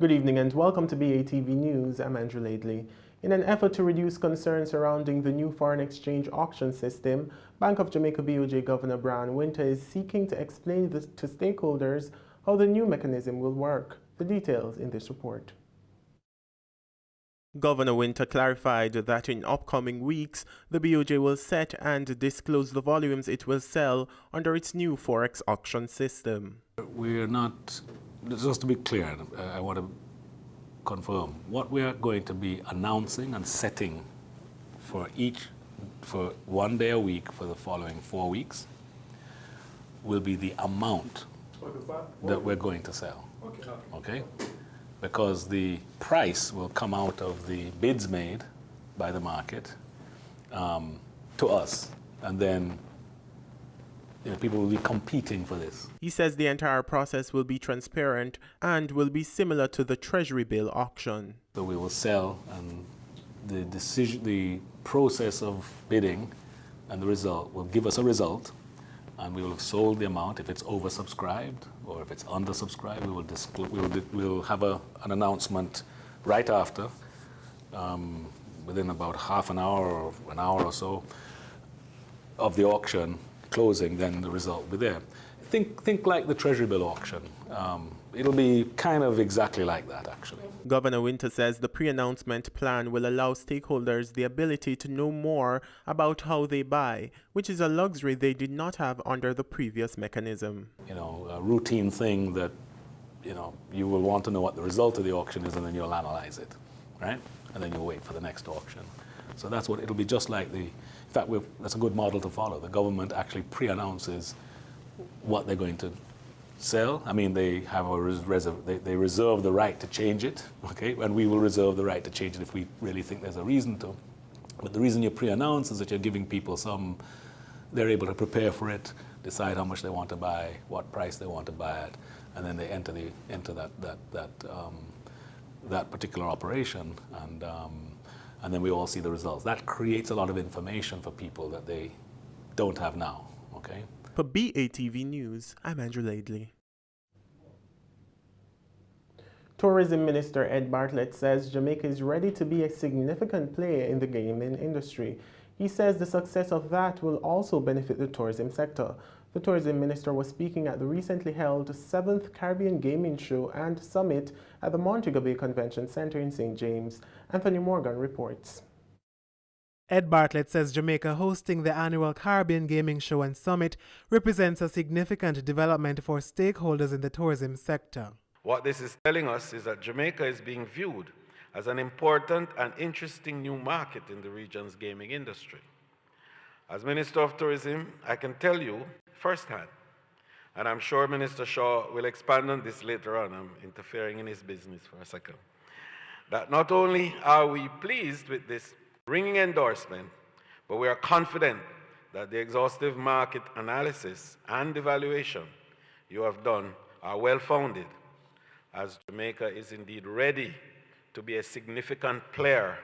Good evening and welcome to BATV News. I'm Andrew Laidley. In an effort to reduce concerns surrounding the new foreign exchange auction system, Bank of Jamaica BOJ Governor Brian Winter is seeking to explain to stakeholders how the new mechanism will work. The details in this report. Governor Winter clarified that in upcoming weeks, the BOJ will set and disclose the volumes it will sell under its new forex auction system. We're not, just to be clear, I want to confirm, what we are going to be announcing and setting for 1 day a week for the following 4 weeks will be the amount that we're going to sell. Okay? Because the price will come out of the bids made by the market to us, and then people will be competing for this. He says the entire process will be transparent and will be similar to the Treasury bill auction. So we will sell, and the process of bidding and the result will give us a result, and we will have sold the amount. If it's oversubscribed or if it's undersubscribed, we will have an announcement right after, within about half an hour or an hour or so of the auction closing. Then the result will be there. Think like the Treasury bill auction. It'll be kind of exactly like that, actually. Governor Winter says the pre-announcement plan will allow stakeholders the ability to know more about how they buy, which is a luxury they did not have under the previous mechanism. A routine thing that, you will want to know what the result of the auction is, and then you'll analyze it, right? And then you'll wait for the next auction. So that's what it'll be, just like in fact, that's a good model to follow. The government actually pre-announces what they're going to sell. I mean, they have they reserve the right to change it, okay? And we will reserve the right to change it if we really think there's a reason to. But the reason you pre-announce is that you're giving people they're able to prepare for it, decide how much they want to buy, what price they want to buy it, and then they enter that particular operation, and then we all see the results. That creates a lot of information for people that they don't have now, okay? For BATV News, I'm Andrew Laidley. Tourism Minister Ed Bartlett says Jamaica is ready to be a significant player in the gaming industry. He says the success of that will also benefit the tourism sector. The tourism minister was speaking at the recently held 7th Caribbean Gaming Show and Summit at the Montego Bay Convention Center in St. James. Anthony Morgan reports. Ed Bartlett says Jamaica hosting the annual Caribbean Gaming Show and Summit represents a significant development for stakeholders in the tourism sector. What this is telling us is that Jamaica is being viewed as an important and interesting new market in the region's gaming industry. As Minister of Tourism, I can tell you firsthand, and I'm sure Minister Shaw will expand on this later on, I'm interfering in his business for a second, that not only are we pleased with this ringing endorsement, but we are confident that the exhaustive market analysis and evaluation you have done are well-founded, as Jamaica is indeed ready to be a significant player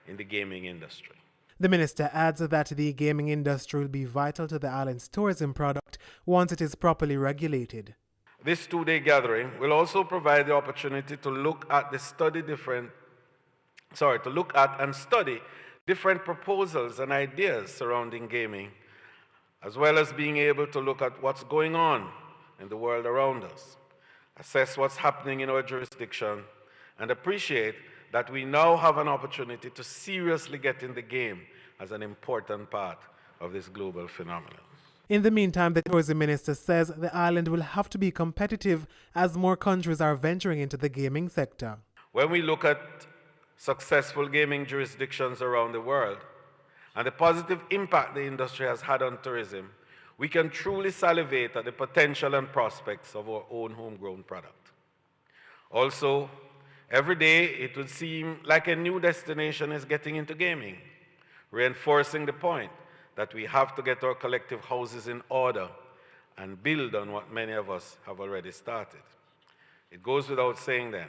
in the gaming industry. The minister adds that the gaming industry will be vital to the island's tourism product once it is properly regulated. This two-day gathering will also provide the opportunity to look at and study different proposals and ideas surrounding gaming, as well as being able to look at what's going on in the world around us, assess what's happening in our jurisdiction, and appreciate that we now have an opportunity to seriously get in the game as an important part of this global phenomenon. In the meantime, the tourism minister says the island will have to be competitive as more countries are venturing into the gaming sector. When we look at successful gaming jurisdictions around the world and the positive impact the industry has had on tourism, we can truly salivate at the potential and prospects of our own homegrown product. Also, every day it would seem like a new destination is getting into gaming, reinforcing the point that we have to get our collective houses in order and build on what many of us have already started. It goes without saying then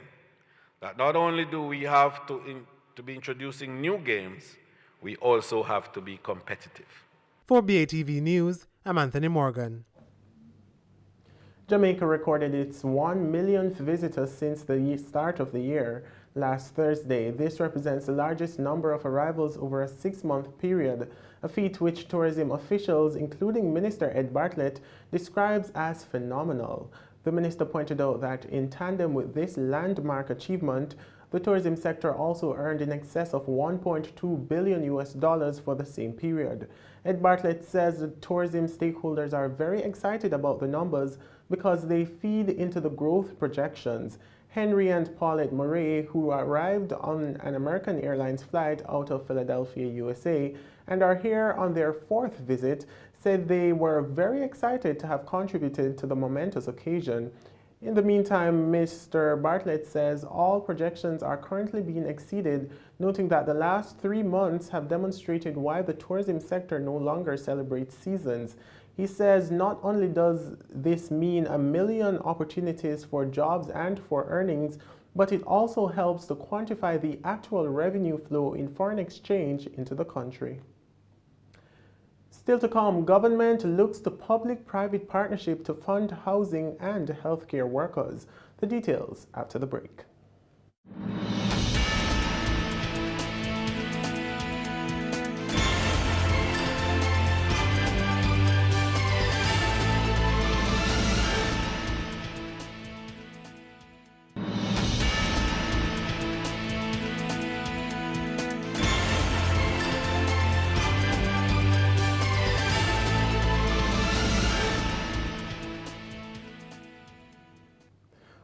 that not only do we have to be introducing new games, we also have to be competitive. For BATV News, I'm Anthony Morgan. Jamaica recorded its 1 millionth visitor since the start of the year last Thursday. This represents the largest number of arrivals over a 6-month period, a feat which tourism officials, including Minister Ed Bartlett, describes as phenomenal. The minister pointed out that in tandem with this landmark achievement, the tourism sector also earned in excess of $1.2 billion for the same period. Ed Bartlett says the tourism stakeholders are very excited about the numbers because they feed into the growth projections. Henry and Paulette Murray, who arrived on an American Airlines flight out of Philadelphia, USA, and are here on their 4th visit, said they were very excited to have contributed to the momentous occasion. In the meantime, Mr. Bartlett says all projections are currently being exceeded, noting that the last 3 months have demonstrated why the tourism sector no longer celebrates seasons. He says not only does this mean 1 million opportunities for jobs and for earnings, but it also helps to quantify the actual revenue flow in foreign exchange into the country. Still to come, government looks to public-private partnership to fund housing and healthcare workers. The details after the break.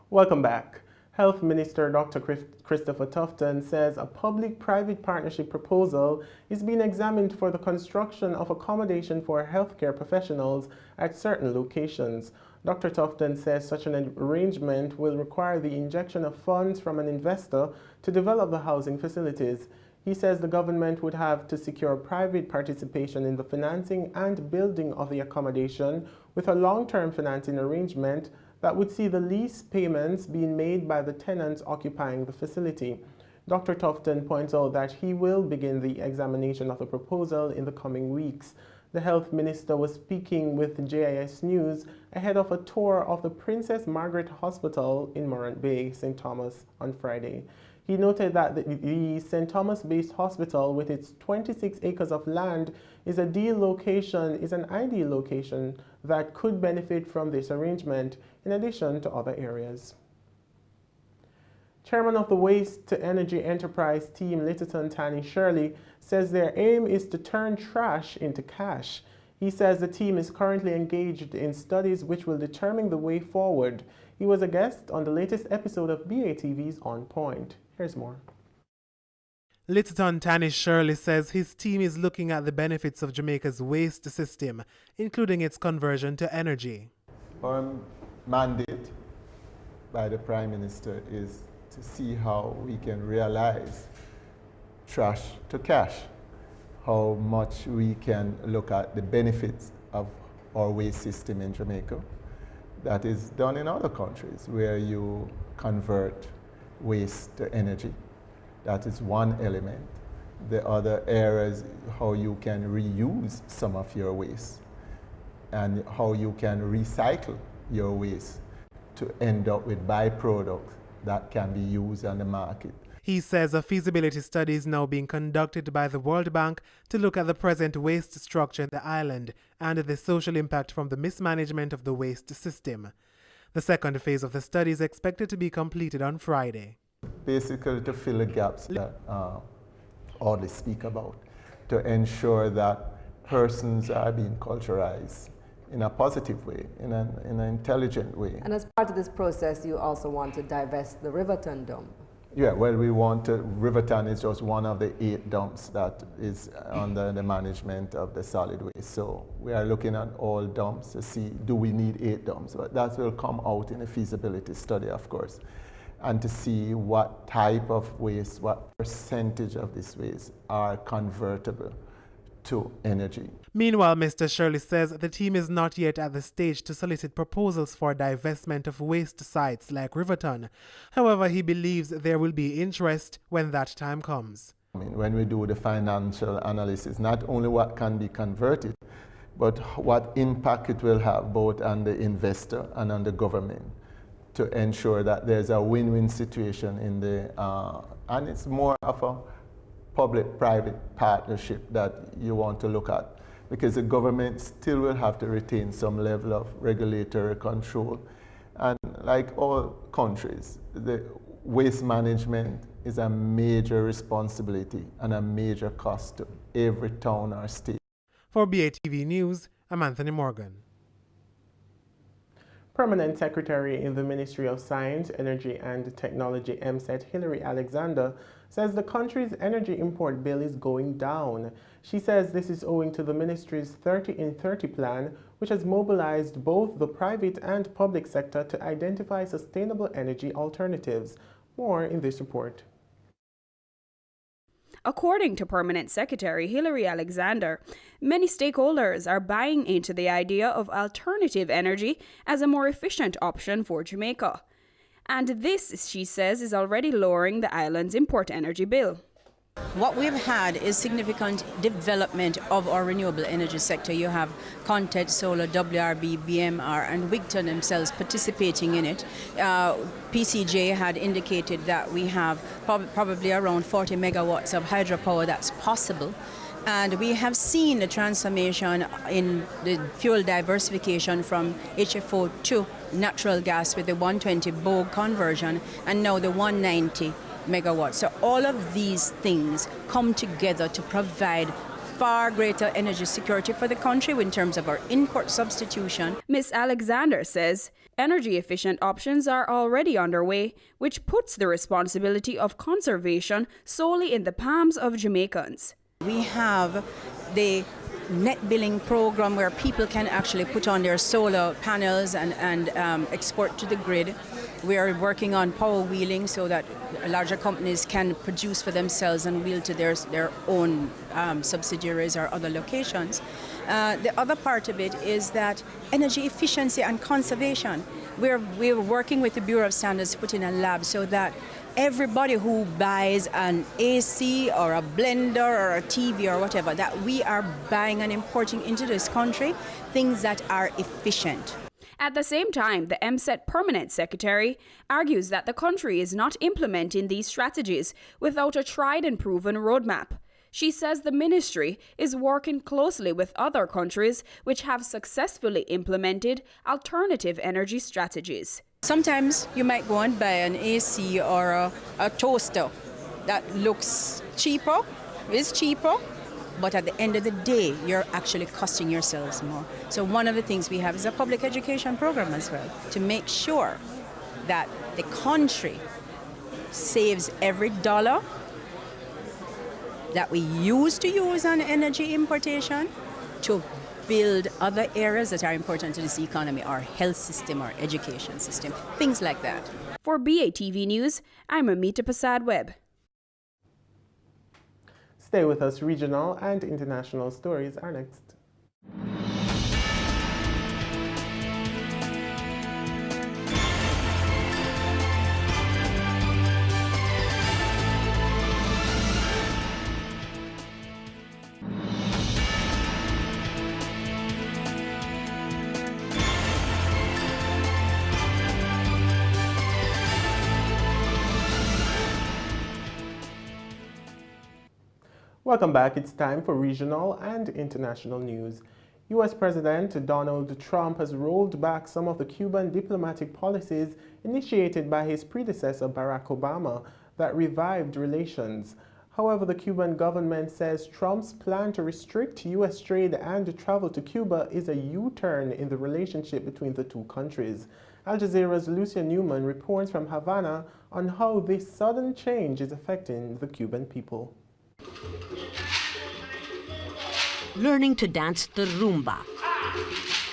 Welcome back. Health Minister Dr. Christopher Tufton says a public-private partnership proposal is being examined for the construction of accommodation for healthcare professionals at certain locations. Dr. Tufton says such an arrangement will require the injection of funds from an investor to develop the housing facilities. He says the government would have to secure private participation in the financing and building of the accommodation with a long-term financing arrangement that would see the lease payments being made by the tenants occupying the facility. Dr. Tufton points out that he will begin the examination of the proposal in the coming weeks. The health minister was speaking with JIS News ahead of a tour of the Princess Margaret Hospital in Morant Bay, St. Thomas, on Friday. He noted that the St. Thomas-based hospital, with its 26 acres of land, is an ideal location that could benefit from this arrangement, in addition to other areas. Chairman of the Waste to Energy Enterprise team, Littleton Tanny Shirley, says their aim is to turn trash into cash. He says the team is currently engaged in studies which will determine the way forward. He was a guest on the latest episode of BATV's On Point. Here's more. Littleton Tanny Shirley says his team is looking at the benefits of Jamaica's waste system, including its conversion to energy. Our mandate by the Prime Minister is to see how we can realize trash to cash, how much we can look at the benefits of our waste system in Jamaica. That is done in other countries where you convert waste to energy. That is one element. The other area is how you can reuse some of your waste and how you can recycle your waste to end up with byproducts that can be used on the market. He says a feasibility study is now being conducted by the World Bank to look at the present waste structure in the island and the social impact from the mismanagement of the waste system. The second phase of the study is expected to be completed on Friday. Basically to fill the gaps that all they speak about, to ensure that persons are being culturalized in a positive way, in an intelligent way. And as part of this process, you also want to divest the Riverton dump. Yeah, well, we want to, Riverton is just one of the 8 dumps that is under the management of the solid waste. So we are looking at all dumps to see, do we need 8 dumps? But that will come out in a feasibility study, of course, and to see what type of waste, what percentage of this waste are convertible to energy. Meanwhile, Mr. Shirley says the team is not yet at the stage to solicit proposals for divestment of waste sites like Riverton. However, he believes there will be interest when that time comes. I mean, when we do the financial analysis, not only what can be converted but what impact it will have both on the investor and on the government to ensure that there's a win-win situation in the, and it's more of a public-private partnership that you want to look at, because the government still will have to retain some level of regulatory control. And like all countries, the waste management is a major responsibility and a major cost to every town or state. For BATV News, I'm Anthony Morgan. Permanent Secretary in the Ministry of Science, Energy and Technology, MSET, Hilary Alexander, says the country's energy import bill is going down. She says this is owing to the ministry's 30 in 30 plan, which has mobilized both the private and public sector to identify sustainable energy alternatives. More in this report. According to Permanent Secretary Hilary Alexander, many stakeholders are buying into the idea of alternative energy as a more efficient option for Jamaica. And this, she says, is already lowering the island's import energy bill. What we've had is significant development of our renewable energy sector. You have Content, Solar, WRB, BMR, and Wigton themselves participating in it. PCJ had indicated that we have probably around 40 megawatts of hydropower that's possible. And we have seen the transformation in the fuel diversification from HFO to natural gas with the 120 BOG conversion and now the 190 megawatts. So all of these things come together to provide far greater energy security for the country in terms of our import substitution. Ms. Alexander says energy efficient options are already underway, which puts the responsibility of conservation solely in the palms of Jamaicans. We have the net billing program where people can actually put on their solar panels and export to the grid. We are working on power wheeling so that larger companies can produce for themselves and wheel to their own subsidiaries or other locations. The other part of it is that energy efficiency and conservation. We're working with the Bureau of Standards to put in a lab so that everybody who buys an AC or a blender or a TV or whatever, that we are buying and importing into this country things that are efficient. At the same time, the MSET Permanent Secretary argues that the country is not implementing these strategies without a tried and proven roadmap. She says the ministry is working closely with other countries which have successfully implemented alternative energy strategies. Sometimes you might go and buy an AC or a toaster that looks cheaper, is cheaper, but at the end of the day, you're actually costing yourselves more. So one of the things we have is a public education program as well, to make sure that the country saves every dollar that we used to use on energy importation to build other areas that are important to this economy, our health system, our education system, things like that. For BATV News, I'm Amita Prasad-Webb. Stay with us. Regional and international stories are next. Welcome back. It's time for regional and international news. U.S. President Donald Trump has rolled back some of the Cuban diplomatic policies initiated by his predecessor Barack Obama that revived relations. However, the Cuban government says Trump's plan to restrict U.S. trade and travel to Cuba is a U-turn in the relationship between the two countries. Al Jazeera's Lucia Newman reports from Havana on how this sudden change is affecting the Cuban people. Learning to dance the rumba,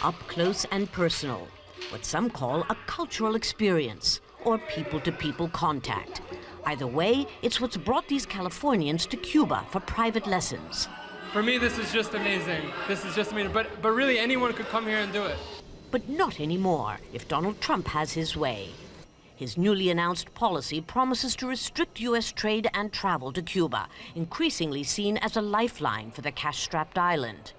up close and personal, what some call a cultural experience or people-to-people contact. Either way, it's what's brought these Californians to Cuba for private lessons. For me, this is just amazing. This is just amazing, but really anyone could come here and do it. But not anymore, if Donald Trump has his way. His newly announced policy promises to restrict U.S. trade and travel to Cuba, increasingly seen as a lifeline for the cash-strapped island.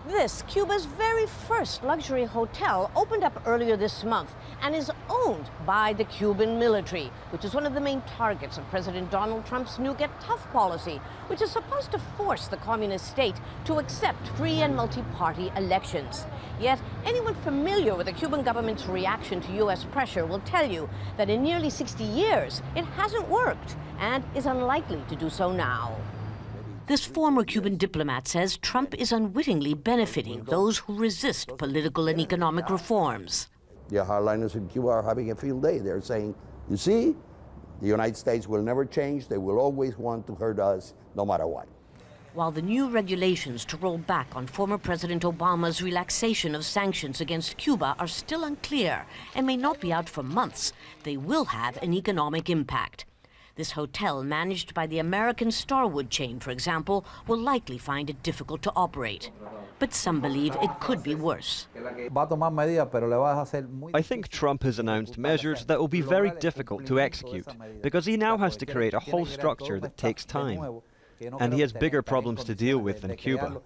This, Cuba's very first luxury hotel, opened up earlier this month and is owned by the Cuban military, which is one of the main targets of President Donald Trump's new Get Tough policy, which is supposed to force the communist state to accept free and multi-party elections. Yet, anyone familiar with the Cuban government's reaction to U.S. pressure will tell you that in nearly 60 years, it hasn't worked and is unlikely to do so now. This former Cuban diplomat says Trump is unwittingly benefiting those who resist political and economic reforms. The hardliners in Cuba are having a field day. They're saying, you see, the United States will never change. They will always want to hurt us no matter what. While the new regulations to roll back on former President Obama's relaxation of sanctions against Cuba are still unclear and may not be out for months, they will have an economic impact. This hotel, managed by the American Starwood chain, for example, will likely find it difficult to operate. But some believe it could be worse. I think Trump has announced measures that will be very difficult to execute, because he now has to create a whole structure that takes time. And he has bigger problems to deal with than Cuba.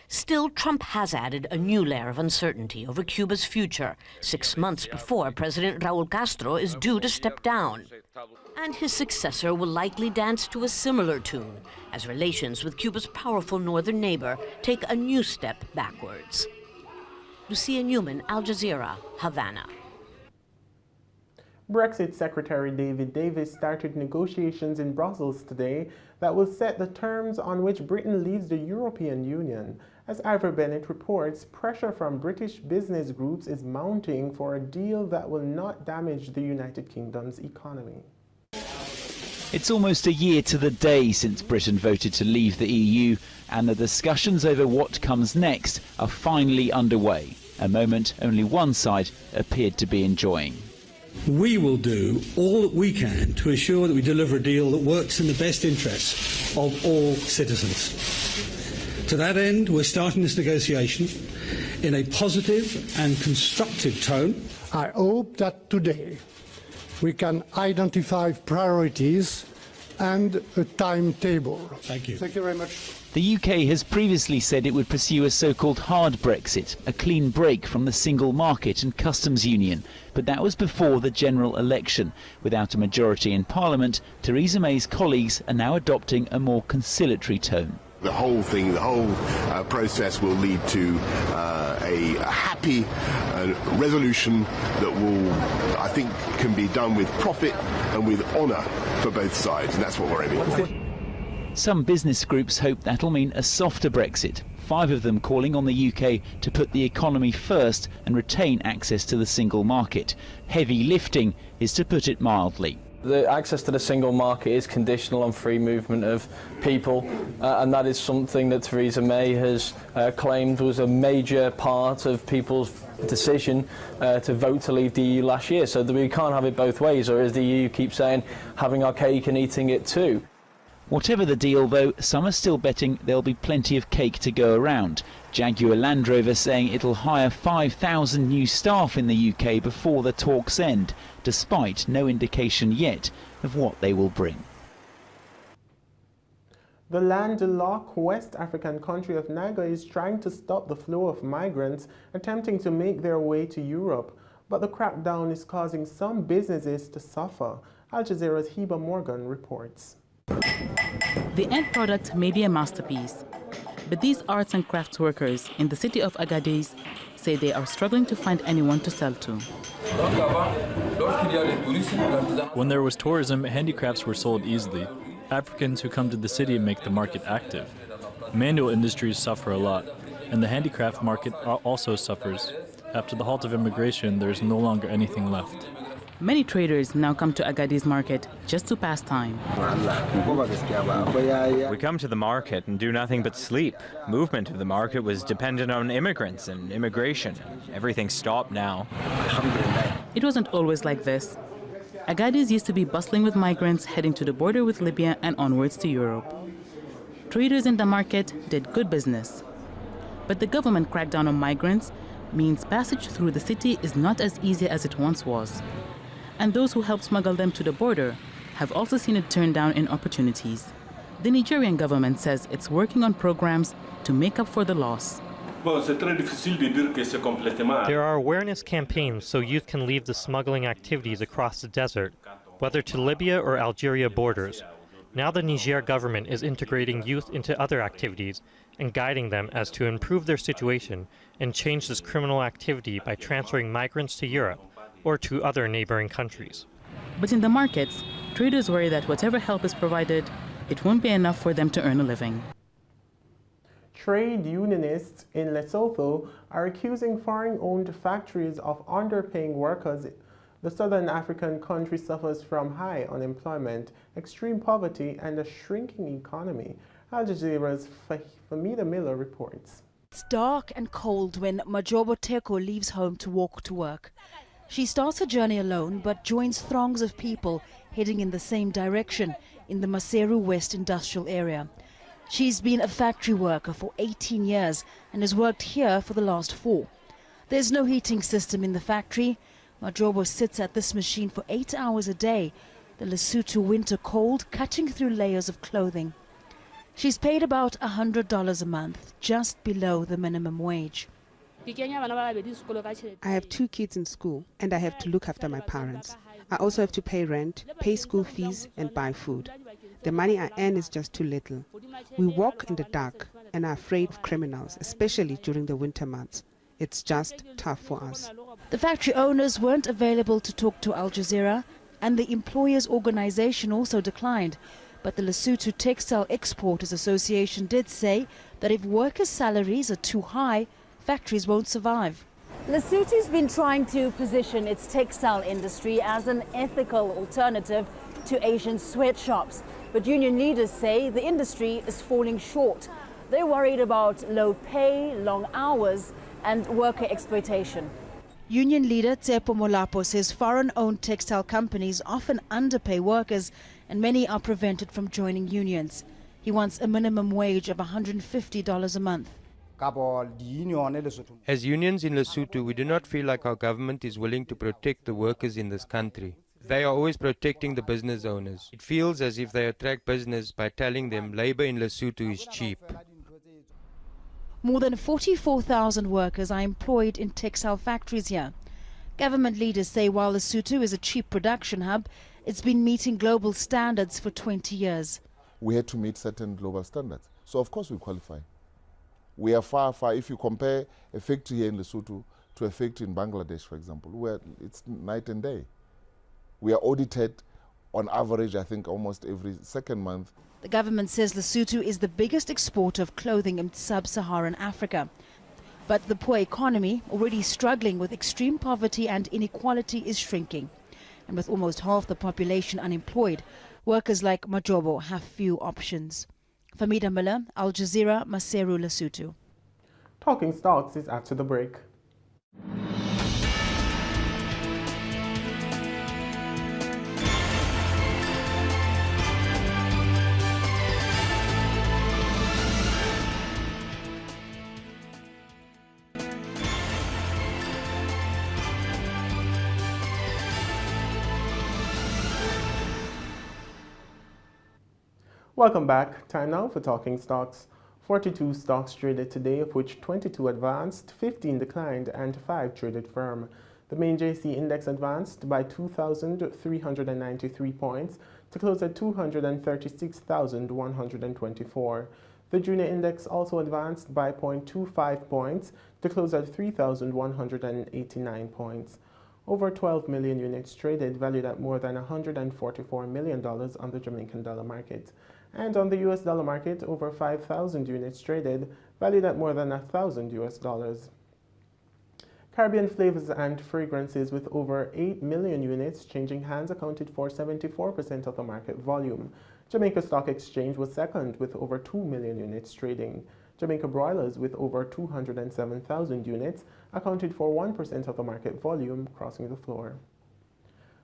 Still, Trump has added a new layer of uncertainty over Cuba's future, 6 months before President Raúl Castro is due to step down. And his successor will likely dance to a similar tune, as relations with Cuba's powerful northern neighbor take a new step backwards. Lucia Newman, Al Jazeera, Havana. Brexit Secretary David Davis started negotiations in Brussels today that will set the terms on which Britain leaves the European Union. As Ivor Bennett reports, pressure from British business groups is mounting for a deal that will not damage the United Kingdom's economy. It's almost a year to the day since Britain voted to leave the EU, and the discussions over what comes next are finally underway, a moment only one side appeared to be enjoying. We will do all that we can to ensure that we deliver a deal that works in the best interests of all citizens. To that end, we're starting this negotiation in a positive and constructive tone. I hope that today we can identify priorities and a timetable. Thank you. Thank you very much. The UK has previously said it would pursue a so-called hard Brexit, a clean break from the single market and customs union. But that was before the general election. Without a majority in Parliament, Theresa May's colleagues are now adopting a more conciliatory tone. The whole thing, the whole process will lead to a happy resolution that will, I think, can be done with profit and with honour for both sides, and that's what we're aiming for. Some business groups hope that'll mean a softer Brexit, 5 of them calling on the UK to put the economy first and retain access to the single market. Heavy lifting is to put it mildly. The access to the single market is conditional on free movement of people, and that is something that Theresa May has claimed was a major part of people's decision to vote to leave the EU last year. So that we can't have it both ways, or as the EU keeps saying, having our cake and eating it too. Whatever the deal, though, some are still betting there'll be plenty of cake to go around. Jaguar Land Rover saying it'll hire 5,000 new staff in the UK before the talks end, despite no indication yet of what they will bring. The landlocked West African country of Niger is trying to stop the flow of migrants attempting to make their way to Europe, but the crackdown is causing some businesses to suffer. Al Jazeera's Heba Morgan reports. The end product may be a masterpiece, but these arts and crafts workers in the city of Agadez say they are struggling to find anyone to sell to. When there was tourism, handicrafts were sold easily. Africans who come to the city make the market active. Manual industries suffer a lot, and the handicraft market also suffers. After the halt of immigration, there is no longer anything left. Many traders now come to Agadez market just to pass time. We come to the market and do nothing but sleep. Movement of the market was dependent on immigrants and immigration. Everything stopped now. It wasn't always like this. Agadez used to be bustling with migrants heading to the border with Libya and onwards to Europe. Traders in the market did good business. But the government crackdown on migrants means passage through the city is not as easy as it once was. And those who help smuggle them to the border have also seen it turn down in opportunities. The Nigerian government says it's working on programs to make up for the loss. There are awareness campaigns so youth can leave the smuggling activities across the desert, whether to Libya or Algeria borders. Now the Niger government is integrating youth into other activities and guiding them as to improve their situation and change this criminal activity by transferring migrants to Europe or to other neighboring countries. But in the markets, traders worry that whatever help is provided, it won't be enough for them to earn a living. Trade unionists in Lesotho are accusing foreign-owned factories of underpaying workers. The southern African country suffers from high unemployment, extreme poverty, and a shrinking economy. Al Jazeera's Famida Miller reports. It's dark and cold when Majobo Teko leaves home to walk to work. She starts her journey alone but joins throngs of people heading in the same direction in the Maseru West industrial area. She's been a factory worker for 18 years and has worked here for the last 4. There's no heating system in the factory. Majobo sits at this machine for 8 hours a day, the Lesotho winter cold cutting through layers of clothing. She's paid about $100 a month, just below the minimum wage. I have 2 kids in school and I have to look after my parents. I also have to pay rent, pay school fees and buy food. The money I earn is just too little. We walk in the dark and are afraid of criminals, especially during the winter months. It's just tough for us. The factory owners weren't available to talk to Al Jazeera, and the employers' organization also declined. But the Lesotho Textile Exporters Association did say that if workers' salaries are too high, factories won't survive. Lesotho's been trying to position its textile industry as an ethical alternative to Asian sweatshops. But union leaders say the industry is falling short. They're worried about low pay, long hours, and worker exploitation. Union leader Tsepo Molapo says foreign-owned textile companies often underpay workers and many are prevented from joining unions. He wants a minimum wage of $150 a month. As unions in Lesotho, we do not feel like our government is willing to protect the workers in this country. They are always protecting the business owners. It feels as if they attract business by telling them labor in Lesotho is cheap. More than 44,000 workers are employed in textile factories here. Government leaders say while Lesotho is a cheap production hub, it's been meeting global standards for 20 years. We had to meet certain global standards. So of course we qualify. We are far, if you compare a factory here in Lesotho to a factory in Bangladesh, for example, it's night and day. We are audited on average, I think, almost every second month. The government says Lesotho is the biggest exporter of clothing in sub-Saharan Africa. But the poor economy, already struggling with extreme poverty and inequality, is shrinking. And with almost half the population unemployed, workers like Majobo have few options. Famida Miller, Al Jazeera, Maseru, Lesotho. Talking Stocks is after the break. Welcome back. Time now for Talking Stocks. 42 stocks traded today, of which 22 advanced, 15 declined, and 5 traded firm. The main JC index advanced by 2,393 points to close at 236,124. The junior index also advanced by 0.25 points to close at 3,189 points. Over 12 million units traded, valued at more than $144 million on the Jamaican dollar market. And on the US dollar market, over 5,000 units traded, valued at more than $1,000 US. Caribbean flavors and fragrances with over 8 million units changing hands accounted for 74% of the market volume. Jamaica Stock Exchange was second with over 2 million units trading. Jamaica Broilers with over 207,000 units accounted for 1% of the market volume, crossing the floor.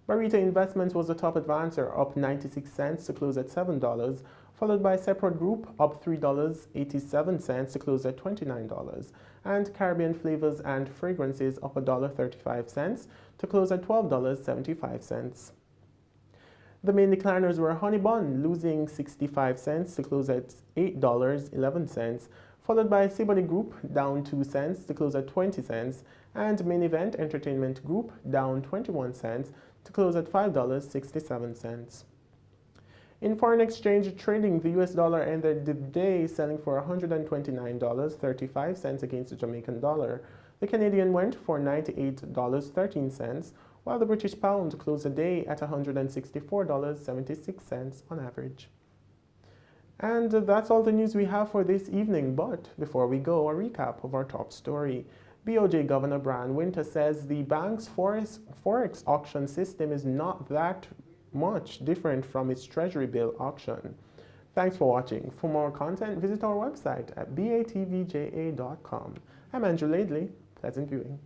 Marita Investments was the top advancer, up 96 cents to close at $7, followed by Separate Group, up $3.87 to close at $29, and Caribbean Flavors and Fragrances up $1.35 to close at $12.75. The main decliners were Honey Bun, losing 65 cents to close at $8.11, followed by Seabody Group down 2 cents to close at 20 cents, and Main Event Entertainment Group down 21 cents to close at $5.67. In foreign exchange trading, the US dollar ended the day selling for $129.35 against the Jamaican dollar. The Canadian went for $98.13, while the British pound closed the day at $164.76 on average. And that's all the news we have for this evening, but before we go, a recap of our top story. BOJ Governor Brian Winter says the bank's forex auction system is not that much different from its treasury bill auction. Thanks for watching. For more content, visit our website at batvja.com. I'm Andrew Laidley. Pleasant viewing.